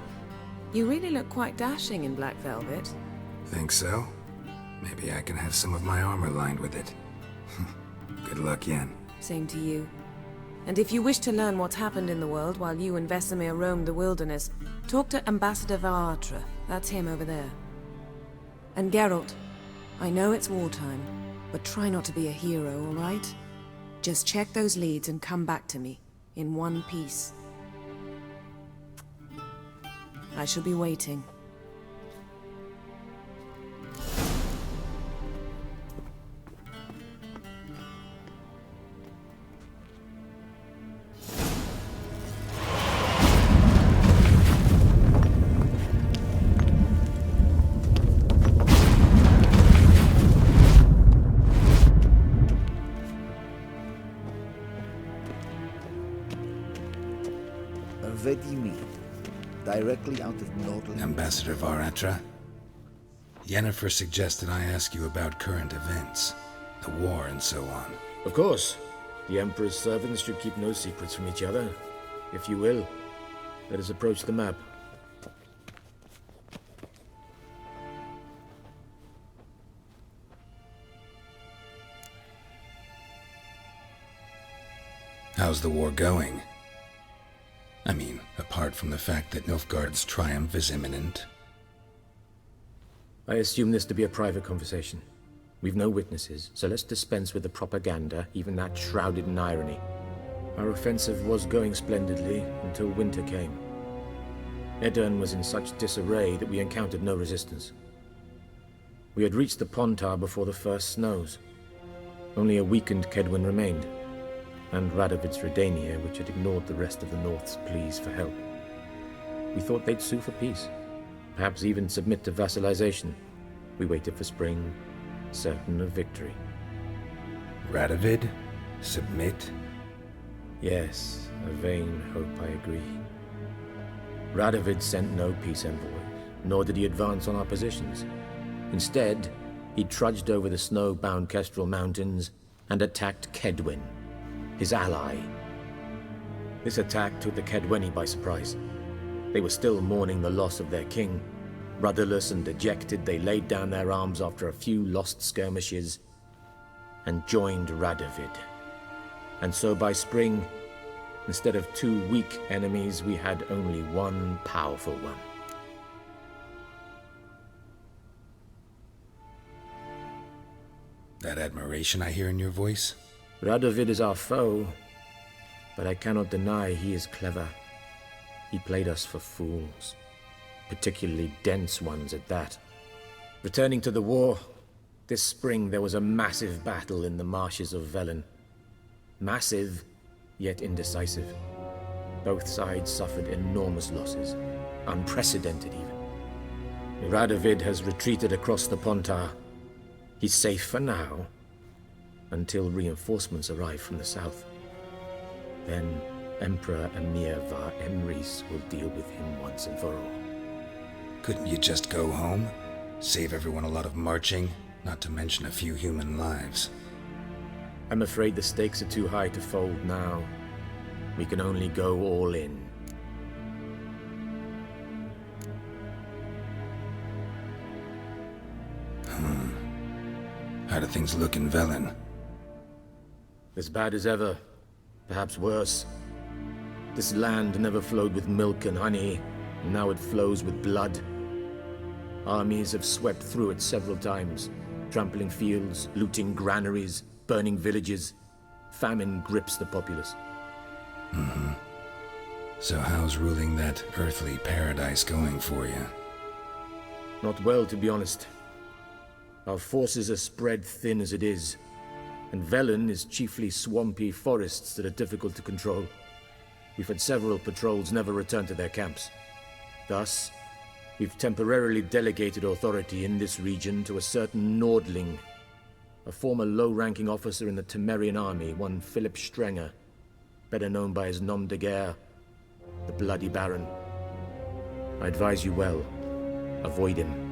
you really look quite dashing in black velvet. Think so? Maybe I can have some of my armor lined with it. Good luck, Yen. Same to you. And if you wish to learn what's happened in the world while you and Vesemir roamed the wilderness, talk to Ambassador Varatra. That's him over there. And Geralt, I know it's wartime, but try not to be a hero, all right? Just check those leads and come back to me, in one piece. I shall be waiting. Vedimi, directly out of Nordland. Ambassador Varatra? Yennefer suggested I ask you about current events, the war and so on. Of course. The Emperor's servants should keep no secrets from each other. If you will, let us approach the map. How's the war going? I mean, apart from the fact that Nilfgaard's triumph is imminent. I assume this to be a private conversation. We've no witnesses, so let's dispense with the propaganda, even that shrouded in irony. Our offensive was going splendidly until winter came. Edirn was in such disarray that we encountered no resistance. We had reached the Pontar before the first snows. Only a weakened Kedwin remained, and Radovid's Redania, which had ignored the rest of the North's pleas for help. We thought they'd sue for peace, perhaps even submit to vassalization. We waited for spring, certain of victory. Radovid? Submit? Yes, a vain hope, I agree. Radovid sent no peace envoys, nor did he advance on our positions. Instead, he trudged over the snow-bound Kestrel Mountains and attacked Kedwin, his ally. This attack took the Kedweni by surprise. They were still mourning the loss of their king. Rudderless and dejected, they laid down their arms after a few lost skirmishes and joined Radovid. And so by spring, instead of 2 weak enemies, we had only one powerful one. That admiration I hear in your voice? Radovid is our foe, but I cannot deny he is clever. He played us for fools, particularly dense ones at that. Returning to the war, this spring there was a massive battle in the marshes of Velen. Massive, yet indecisive. Both sides suffered enormous losses, unprecedented even. Radovid has retreated across the Pontar. He's safe for now, until reinforcements arrive from the south. Then Emperor Emir var Emrys will deal with him once and for all. Couldn't you just go home? Save everyone a lot of marching, not to mention a few human lives. I'm afraid the stakes are too high to fold now. We can only go all in. How do things look in Velen? As bad as ever, perhaps worse. This land never flowed with milk and honey, and now it flows with blood. Armies have swept through it several times, trampling fields, looting granaries, burning villages. Famine grips the populace. So how's ruling that earthly paradise going for you? Not well, to be honest. Our forces are spread thin as it is, and Velen is chiefly swampy forests that are difficult to control. We've had several patrols never return to their camps. Thus, we've temporarily delegated authority in this region to a certain Nordling, a former low-ranking officer in the Temerian army, one Philip Strenger, better known by his nom de guerre, the Bloody Baron. I advise you well. Avoid him.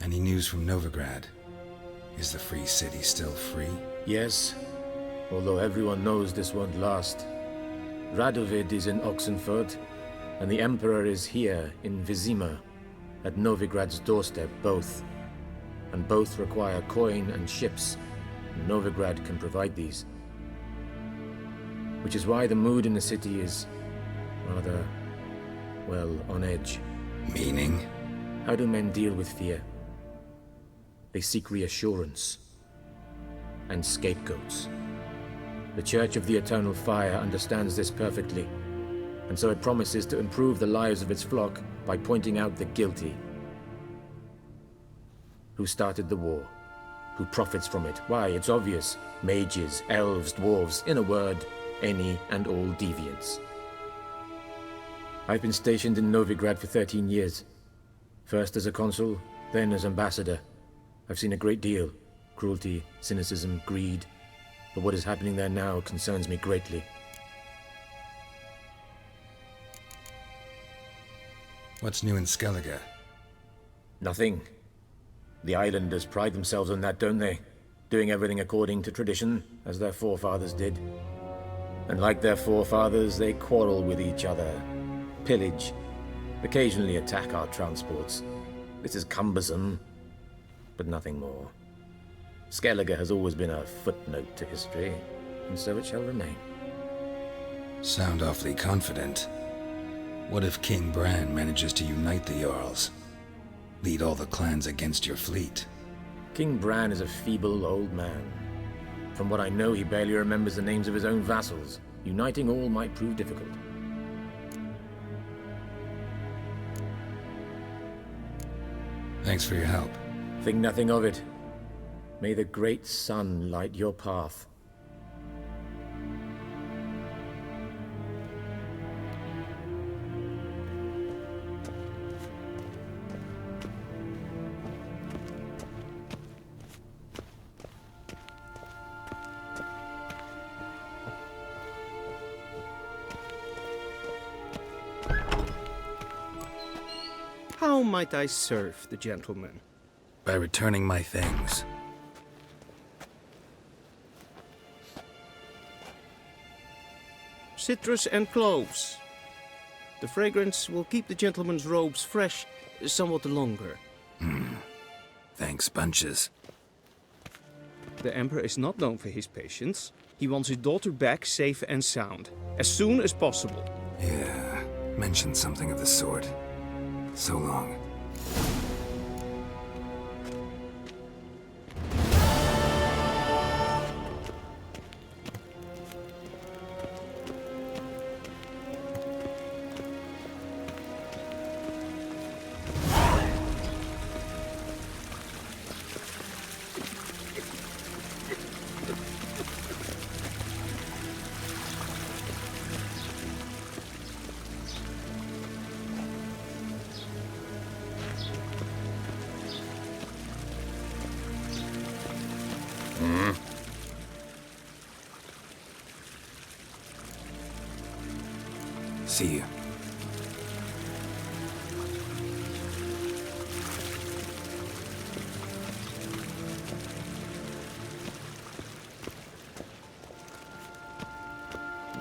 Any news from Novigrad? Is the Free City still free? Yes, although everyone knows this won't last. Radovid is in Oxenfurt, and the Emperor is here in Vizima, at Novigrad's doorstep, both. And both require coin and ships, and Novigrad can provide these. Which is why the mood in the city is rather, well, on edge. Meaning? How do men deal with fear? They seek reassurance and scapegoats. The Church of the Eternal Fire understands this perfectly, and so it promises to improve the lives of its flock by pointing out the guilty. Who started the war? Who profits from it? Why, it's obvious. Mages, elves, dwarves, in a word, any and all deviants. I've been stationed in Novigrad for 13 years. First as a consul, then as ambassador. I've seen a great deal. Cruelty, cynicism, greed. But what is happening there now concerns me greatly. What's new in Skellige? Nothing. The islanders pride themselves on that, don't they? Doing everything according to tradition, as their forefathers did. And like their forefathers, they quarrel with each other, pillage, occasionally attack our transports. This is cumbersome, but nothing more. Skellige has always been a footnote to history, and so it shall remain. Sound awfully confident. What if King Bran manages to unite the Jarls? Lead all the clans against your fleet? King Bran is a feeble old man. From what I know, he barely remembers the names of his own vassals. Uniting all might prove difficult. Thanks for your help. Think nothing of it. May the great sun light your path. How might I serve the gentleman? By returning my things. Citrus and cloves. The fragrance will keep the gentleman's robes fresh somewhat longer. Thanks, bunches. The Emperor is not known for his patience. He wants his daughter back safe and sound, as soon as possible. Yeah, mentioned something of the sort. So long. See you.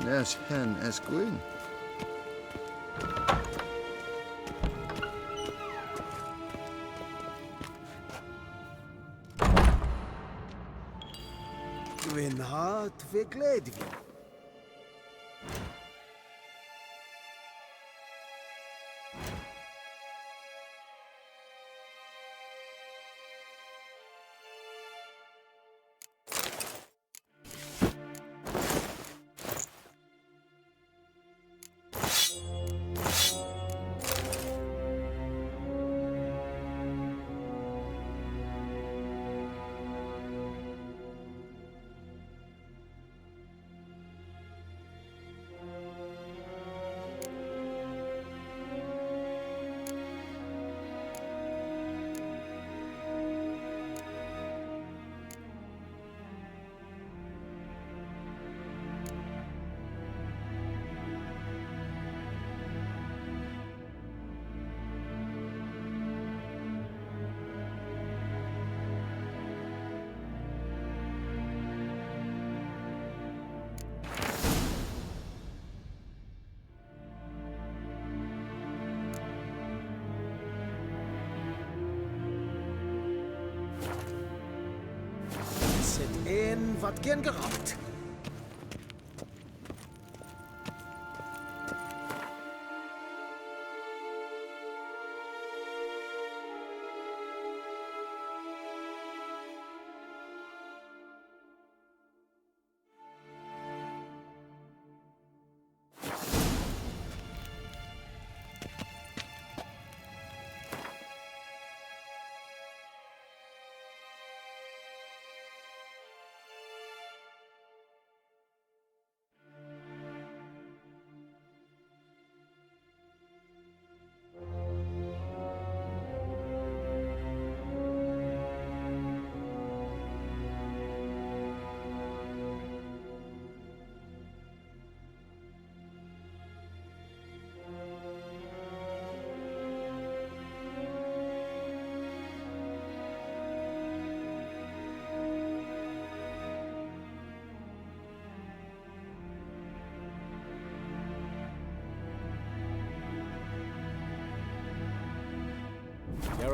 Nes hen es gwyn. Gwyn hart fe gledfi. Zet een wat gern geraucht.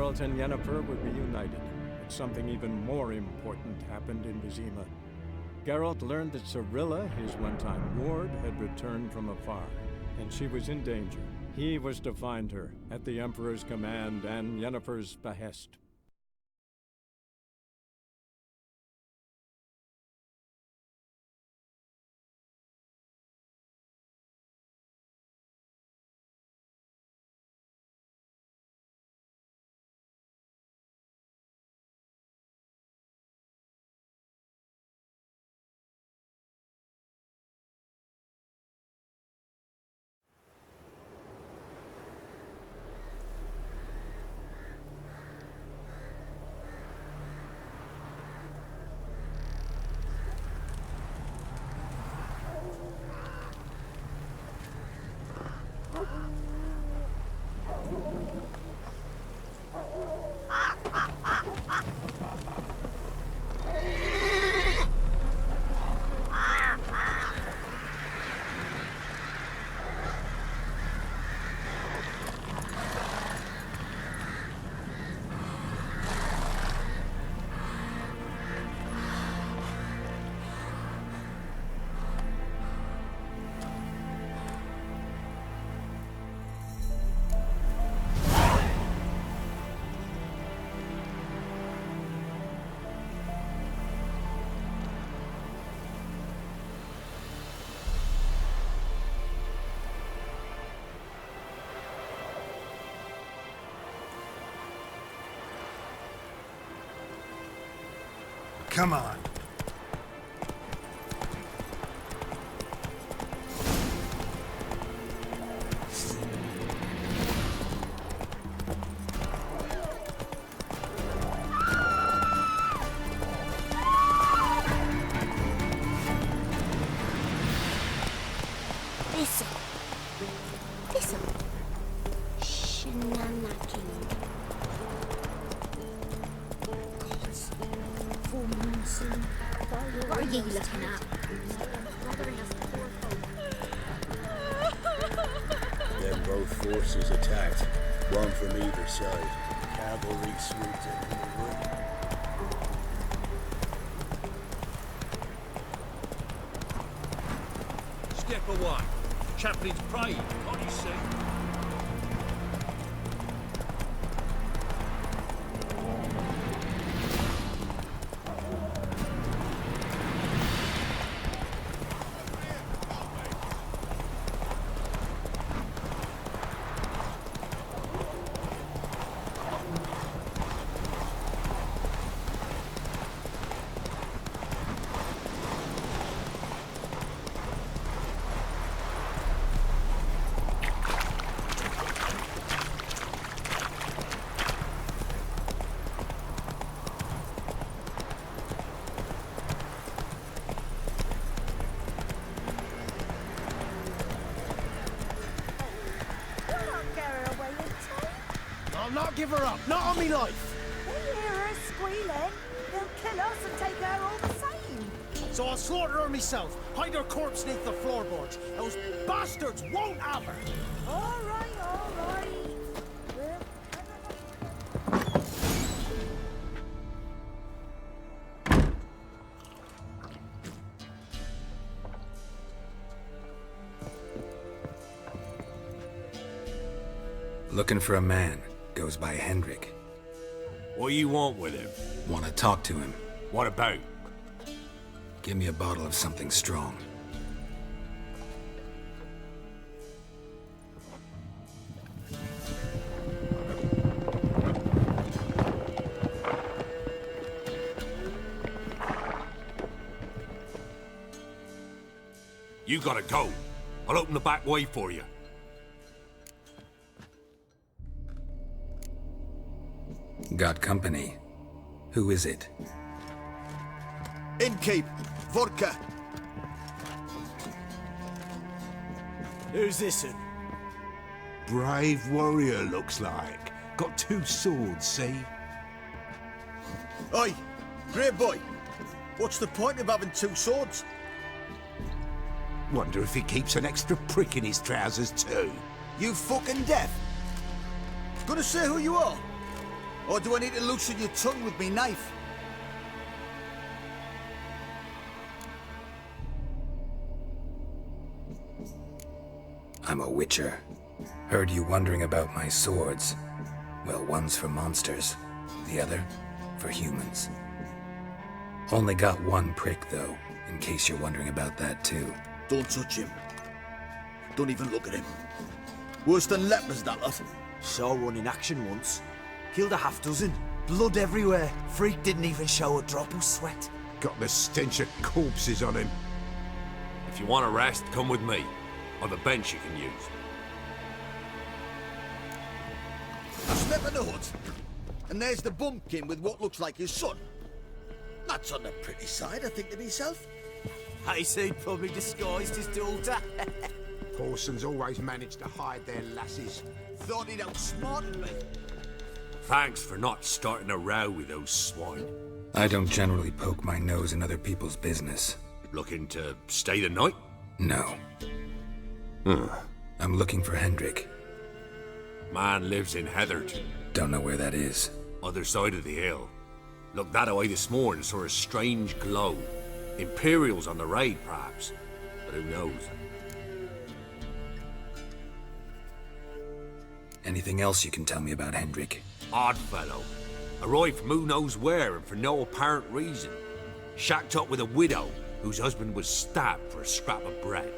Geralt and Yennefer were reunited, but something even more important happened in Vizima. Geralt learned that Cirilla, his one-time ward, had returned from afar, and she was in danger. He was to find her, at the Emperor's command and Yennefer's behest. Come on. Thistle. Shenanakin. What are you looking at? Then both forces attacked, one from either side. Cavalry swooped in and they would. Step away. Chaplain's praying, can't you see? I'll not give her up, not on me life. We hear her squealing. They'll kill us and take her all the same. So I'll slaughter her myself, hide her corpse neath the floorboards. Those bastards won't have her. All right, all right. Looking for a man. Goes by Hendrik. What you want with him? Want to talk to him. What about? Give me a bottle of something strong. You gotta go. I'll open the back way for you. Got company. Who is it? Innkeep, vodka. Who's this'n? Brave warrior, looks like. Got 2 swords, see? Oi, great boy. What's the point of having 2 swords? Wonder if he keeps an extra prick in his trousers too. You fucking deaf? Gonna say who you are? Or do I need to loosen your tongue with me knife? I'm a witcher. Heard you wondering about my swords. Well, one's for monsters, the other for humans. Only got one prick, though, in case you're wondering about that, too. Don't touch him. Don't even look at him. Worse than lepers, that lot. Saw one in action once. Killed a half-dozen. Blood everywhere. Freak didn't even show a drop of sweat. Got the stench of corpses on him. If you want a rest, come with me. I've a bench you can use. I step in the hut, and there's the bumpkin with what looks like his son. That's on the pretty side, I think to myself. I say he'd probably disguised his daughter. Porsons always manage to hide their lasses. Thought he'd outsmarted me. Thanks for not starting a row with those swine. I don't generally poke my nose in other people's business. Looking to stay the night? No. I'm looking for Hendrik. Man lives in Heatherton. Don't know where that is. Other side of the hill. Looked that away this morning, saw a strange glow. Imperials on the raid, perhaps. But who knows? Anything else you can tell me about Hendrik? Odd fellow. Arrived from who knows where and for no apparent reason. Shacked up with a widow whose husband was stabbed for a scrap of bread.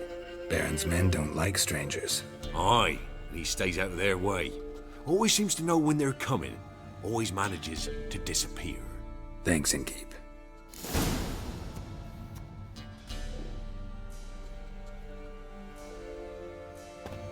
Baron's men don't like strangers. Aye, and he stays out of their way. Always seems to know when they're coming. Always manages to disappear. Thanks, Innkeep.